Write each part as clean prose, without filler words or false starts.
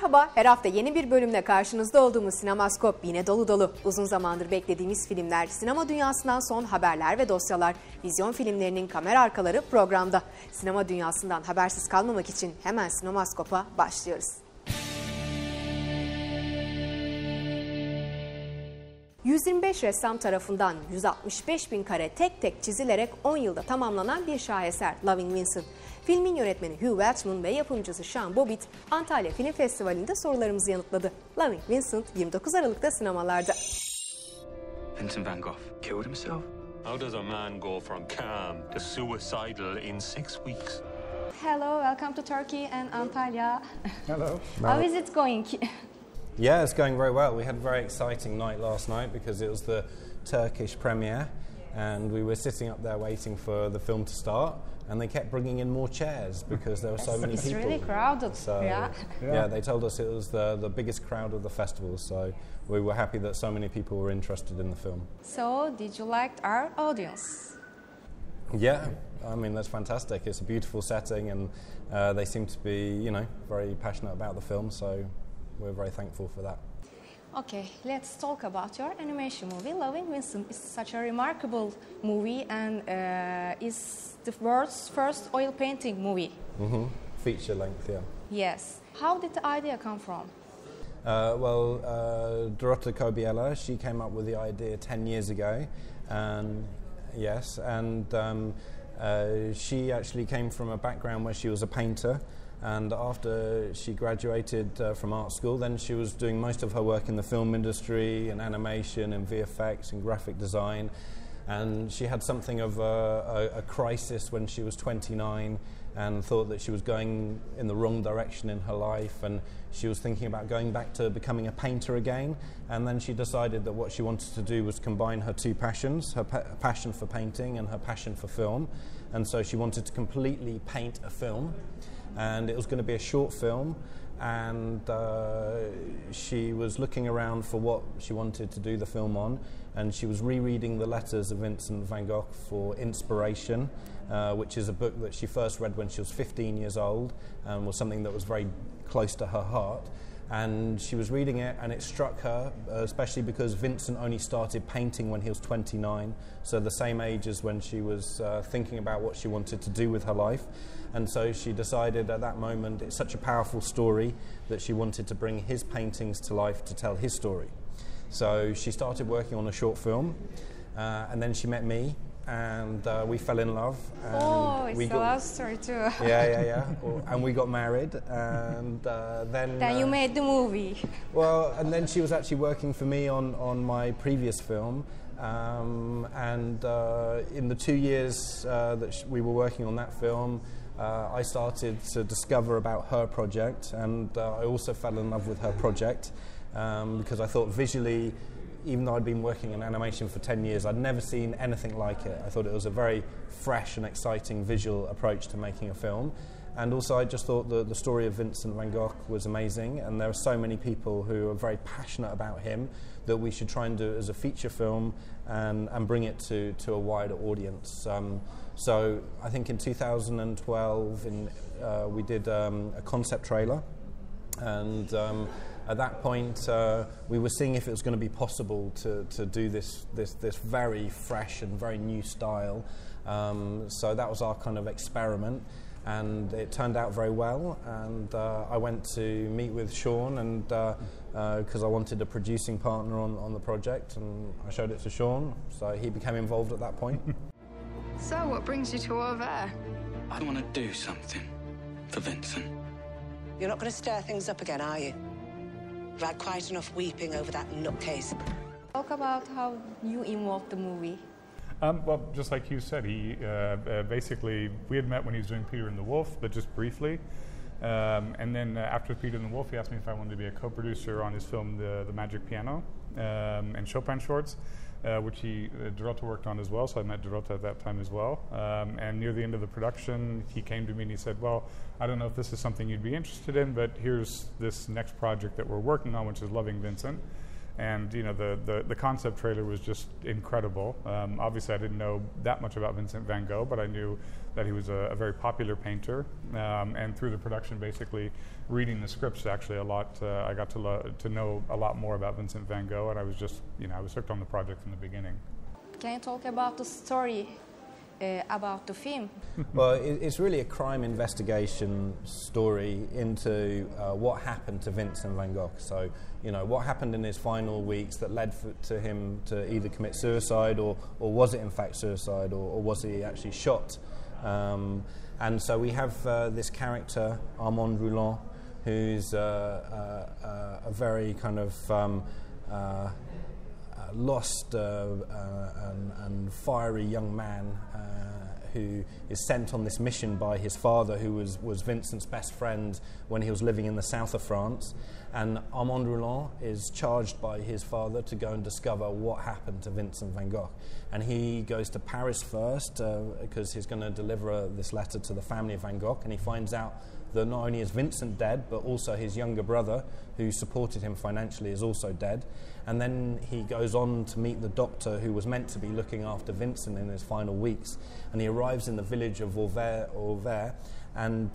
Merhaba, her hafta yeni bir bölümle karşınızda olduğumuz Sinemaskop yine dolu dolu. Uzun zamandır beklediğimiz filmler, sinema dünyasından son haberler ve dosyalar, vizyon filmlerinin kamera arkaları programda. Sinema dünyasından habersiz kalmamak için hemen Sinemaskop'a başlıyoruz. 125 ressam tarafından 165.000 kare tek tek çizilerek 10 yılda tamamlanan bir şaheser Loving Vincent. Filmin yönetmeni Hugh Welchman ve yapımcısı Sean Bobbitt Antalya Film Festivali'nde sorularımızı yanıtladı. Loving Vincent 29 Aralık'ta sinemalarda. Vincent van Gogh killed himself. How does a man go from calm to suicidal in 6 weeks? Hello, welcome to Turkey and Antalya. Hello. How is it going? Yeah, it's going very well. We had a very exciting night last night because it was the Turkish premiere and we were sitting up there waiting for the film to start and they kept bringing in more chairs because there were so many people. It's really crowded. So, yeah, they told us it was the biggest crowd of the festival, so we were happy that so many people were interested in the film. So, did you like our audience? Yeah, I mean, that's fantastic. It's a beautiful setting and they seem to be, very passionate about the film, so we're very thankful for that. Okay, let's talk about your animation movie. Loving Vincent is such a remarkable movie and is the world's first oil painting movie. Mm-hmm. Feature length, yeah. Yes. How did the idea come from? Dorota Kobiela, she came up with the idea 10 years ago. She actually came from a background where she was a painter. And after she graduated from art school, then she was doing most of her work in the film industry and animation and VFX and graphic design. And she had something of a crisis when she was 29 and thought that she was going in the wrong direction in her life. And she was thinking about going back to becoming a painter again. And then she decided that what she wanted to do was combine her two passions, her passion for painting and her passion for film. And so she wanted to completely paint a film. And it was going to be a short film, and she was looking around for what she wanted to do the film on, and she was rereading the letters of Vincent van Gogh for inspiration, which is a book that she first read when she was 15 years old and was something that was very close to her heart. And she was reading it and it struck her, especially because Vincent only started painting when he was 29, so the same age as when she was thinking about what she wanted to do with her life. And so she decided at that moment it's such a powerful story that she wanted to bring his paintings to life to tell his story. So she started working on a short film and then she met me. And we fell in love. And it's a love story too. Yeah. And we got married, and then you made the movie. Well, and then she was actually working for me on my previous film, and in the 2 years that we were working on that film, I started to discover about her project, and I also fell in love with her project because I thought visually, even though I'd been working in animation for 10 years, I'd never seen anything like it. I thought it was a very fresh and exciting visual approach to making a film. And also I just thought the story of Vincent van Gogh was amazing, and there are so many people who are very passionate about him that we should try and do it as a feature film and bring it to a wider audience. So I think in 2012 we did a concept trailer, and at that point, we were seeing if it was going to be possible to do this very fresh and very new style. So that was our kind of experiment, and it turned out very well. And I went to meet with Sean, and because I wanted a producing partner on the project, and I showed it to Sean, so he became involved at that point. So, what brings you to over there? I want to do something for Vincent. You're not going to stir things up again, are you? I've had quite enough weeping over that nutcase. Talk about how you involved the movie. Well, just like Hugh said, he basically, we had met when he was doing Peter and the Wolf, but just briefly. And then after Peter and the Wolf, he asked me if I wanted to be a co-producer on his film, The Magic Piano, and Chopin Shorts, which Dorota worked on as well, so I met Dorota at that time as well. And near the end of the production, he came to me and he said, well, I don't know if this is something you'd be interested in, but here's this next project that we're working on, which is Loving Vincent. And the concept trailer was just incredible. Obviously, I didn't know that much about Vincent van Gogh, but I knew that he was a very popular painter. And through the production, basically reading the scripts, actually a lot, I got to know a lot more about Vincent van Gogh, and I was just, I was hooked on the project from the beginning. Can you talk about the story about the film? Well, it's really a crime investigation story into what happened to Vincent van Gogh. So, what happened in his final weeks that led to him to either commit suicide, or was it in fact suicide, or was he actually shot? And so we have this character, Armand Rouland, who's a very kind of lost and fiery young man who is sent on this mission by his father, who was Vincent's best friend when he was living in the south of France. And Armand Rouland is charged by his father to go and discover what happened to Vincent van Gogh. And he goes to Paris first because he's going to deliver this letter to the family of Van Gogh, and he finds out that not only is Vincent dead, but also his younger brother, who supported him financially, is also dead. And then he goes on to meet the doctor who was meant to be looking after Vincent in his final weeks. And he arrives in the village of Auvers, and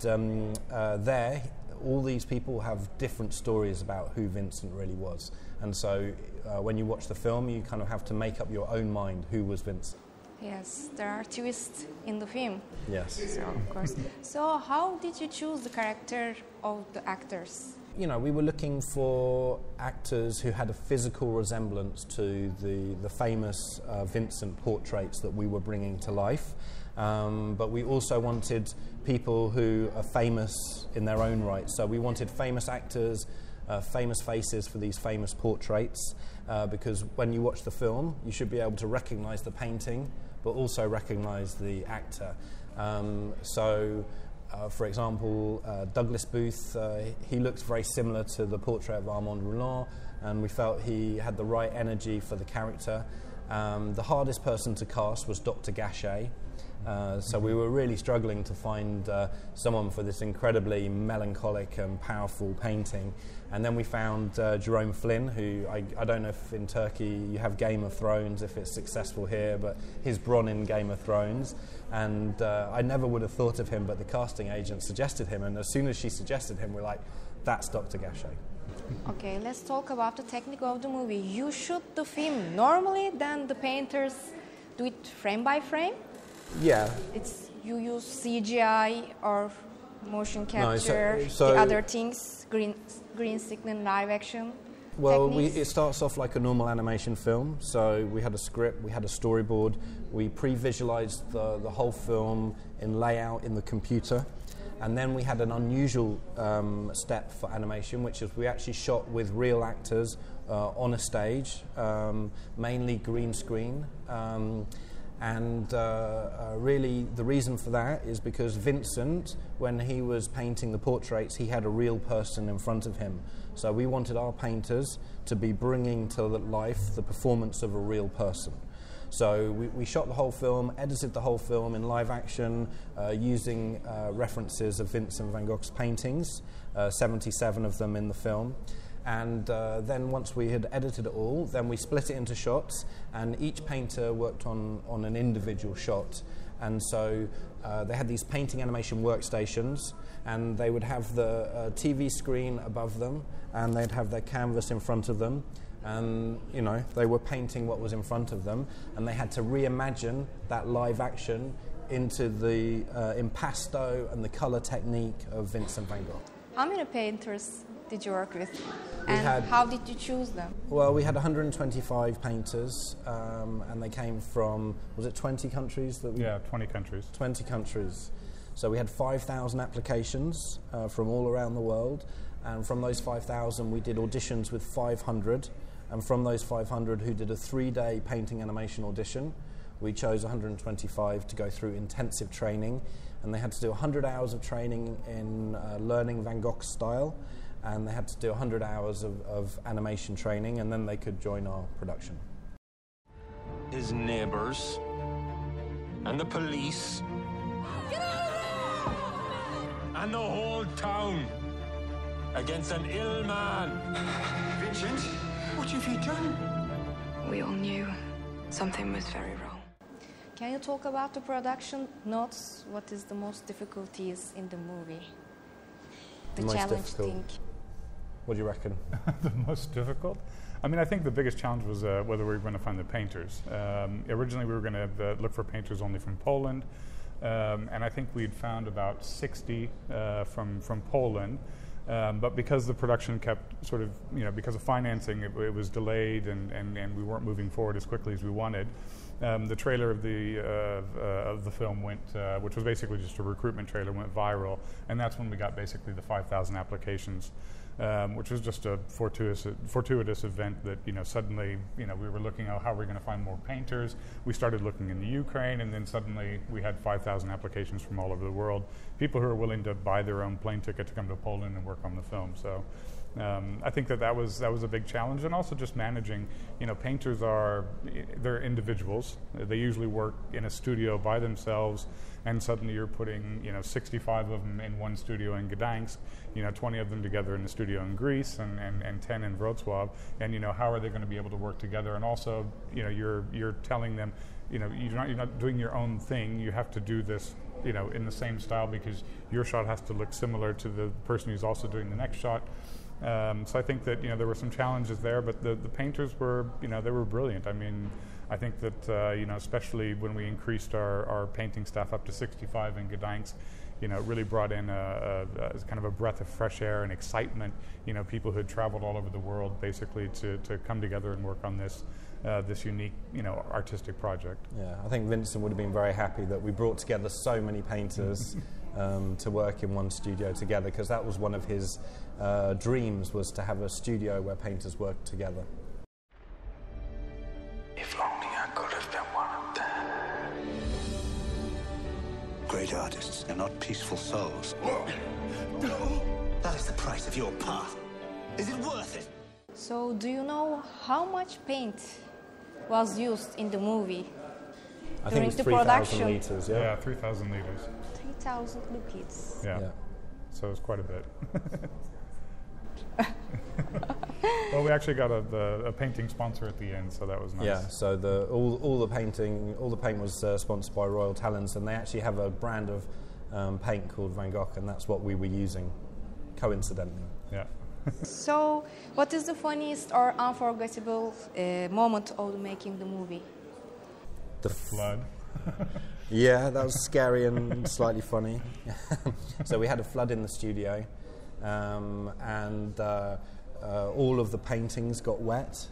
there, all these people have different stories about who Vincent really was. And so when you watch the film, you kind of have to make up your own mind who was Vincent. Yes, there are twists in the film. Yes. So, of course. So how did you choose the character of the actors? We were looking for actors who had a physical resemblance to the famous Vincent portraits that we were bringing to life. But we also wanted people who are famous in their own right. So we wanted famous actors, famous faces for these famous portraits, because when you watch the film, you should be able to recognize the painting, but also recognize the actor. For example, Douglas Booth, he looked very similar to the portrait of Armand Rouland, and we felt he had the right energy for the character. The hardest person to cast was Dr. Gachet. So we were really struggling to find someone for this incredibly melancholic and powerful painting. And then we found Jerome Flynn, who I don't know if in Turkey you have Game of Thrones, if it's successful here, but he's Bronn in Game of Thrones. And I never would have thought of him, but the casting agent suggested him. And as soon as she suggested him, we're like, that's Dr. Gachet. Okay, let's talk about the technique of the movie. You shoot the film normally, then the painters do it frame by frame? Yeah. You use CGI or motion capture, so the other things, green screen, live action. Well, it starts off like a normal animation film. So we had a script, we had a storyboard, we pre-visualized the whole film in layout in the computer. And then we had an unusual step for animation, which is we actually shot with real actors on a stage, mainly green screen. Really the reason for that is because Vincent, when he was painting the portraits, he had a real person in front of him. So we wanted our painters to be bringing to life the performance of a real person. So we shot the whole film, edited the whole film in live action, using references of Vincent van Gogh's paintings, 77 of them in the film. And then once we had edited it all, then we split it into shots, and each painter worked on an individual shot. And so they had these painting animation workstations, and they would have the TV screen above them, and they'd have their canvas in front of them, and they were painting what was in front of them, and they had to reimagine that live action into the impasto and the color technique of Vincent van Gogh. How many painters did you work with, and how did you choose them? Well, we had 125 painters, and they came from, was it 20 countries? 20 countries. 20 countries. So we had 5,000 applications from all around the world, and from those 5,000 we did auditions with 500, and from those 500 who did a 3-day painting animation audition, we chose 125 to go through intensive training, and they had to do 100 hours of training in learning Van Gogh's style, and they had to do 100 hours of animation training, and then they could join our production. His neighbours and the police and the whole town against an ill man. Vincent, What have you done? We all knew something was very wrong. Can you talk about the production notes? What is the most difficulties in the movie? The Most challenge difficult. thing. What do you reckon? The most difficult? I mean, I think the biggest challenge was whether we were going to find the painters. Originally, we were going to look for painters only from Poland, and I think we'd found about 60 from Poland. But because the production kept sort of, because of financing, it was delayed and we weren't moving forward as quickly as we wanted. The trailer of the film went, which was basically just a recruitment trailer, went viral, and that's when we got basically the 5,000 applications. Which was just a fortuitous event that suddenly we were looking at how we're going to find more painters. We started looking in the Ukraine, and then suddenly we had 5,000 applications from all over the world. People who are willing to buy their own plane ticket to come to Poland and work on the film. So I think that was a big challenge, and also just managing. Painters they're individuals. They usually work in a studio by themselves, and suddenly you're putting 65 of them in one studio in Gdańsk, 20 of them together in the studio in Greece, and 10 in Wrocław, and how are they going to be able to work together? And also you're telling them you're not doing your own thing. You have to do this in the same style, because your shot has to look similar to the person who's also doing the next shot. So I think that there were some challenges there, but the painters were they were brilliant. I mean, I think that especially when we increased our painting staff up to 65 in Gdańsk, it really brought in a kind of a breath of fresh air and excitement. People who had traveled all over the world basically to come together and work on this unique artistic project. Yeah, I think Vincent would have been very happy that we brought together so many painters to work in one studio together, because that was one of his dreams, was to have a studio where painters work together. If only I could have been one of them. Great artists are not peaceful souls. That is the price of your path. Is it worth it? So, do you know how much paint was used in the movie I during think the it's 3,000 production? litres, yeah? Yeah, 3,000 liters. 3,000 litres. Yeah. So it's quite a bit. Well, we actually got a painting sponsor at the end, so that was nice. Yeah, so all the paint was sponsored by Royal Talens, and they actually have a brand of paint called Van Gogh, and that's what we were using, coincidentally. Yeah. So, what is the funniest or unforgettable moment of making the movie? The flood. Yeah, that was scary and slightly funny. So we had a flood in the studio, and all of the paintings got wet,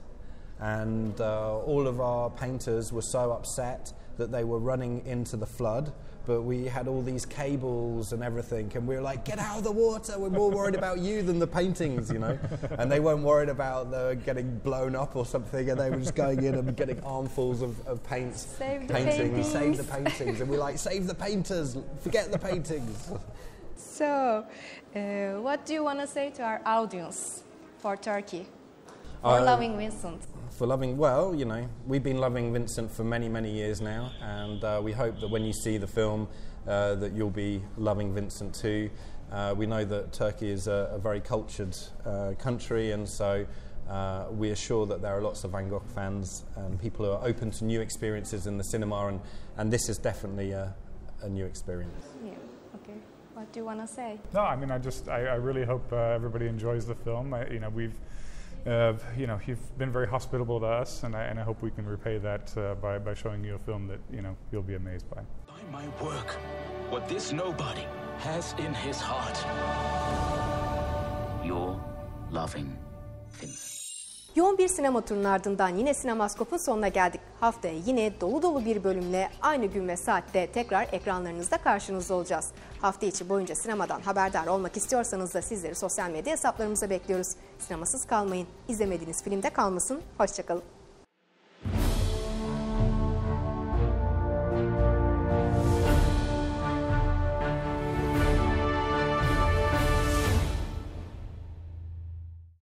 and all of our painters were so upset that they were running into the flood, but we had all these cables and everything, and we were like, get out of the water, we're more worried about you than the paintings, and they weren't worried about getting blown up or something, and they were just going in and getting armfuls of paints, Save the paintings, and we're like, save the painters, forget the paintings. So, what do you want to say to our audience for Turkey, for loving Vincent? For loving, we've been loving Vincent for many, many years now, and we hope that when you see the film that you'll be loving Vincent too. We know that Turkey is a very cultured country, and so we are sure that there are lots of Van Gogh fans and people who are open to new experiences in the cinema, and this is definitely a new experience. Yeah, okay. What do you want to say? No, I mean, I really hope everybody enjoys the film. You've been very hospitable to us, and I hope we can repay that by showing you a film that you'll be amazed by. By my work, what this nobody has in his heart. You're loving Vincent. Yoğun bir sinema turunun ardından yine Sinemaskop'un sonuna geldik. Haftaya yine dolu dolu bir bölümle aynı gün ve saatte tekrar ekranlarınızda karşınızda olacağız. Hafta içi boyunca sinemadan haberdar olmak istiyorsanız da sizleri sosyal medya hesaplarımıza bekliyoruz. Sinemasız kalmayın. İzlemediğiniz filmde kalmasın. Hoşça kalın.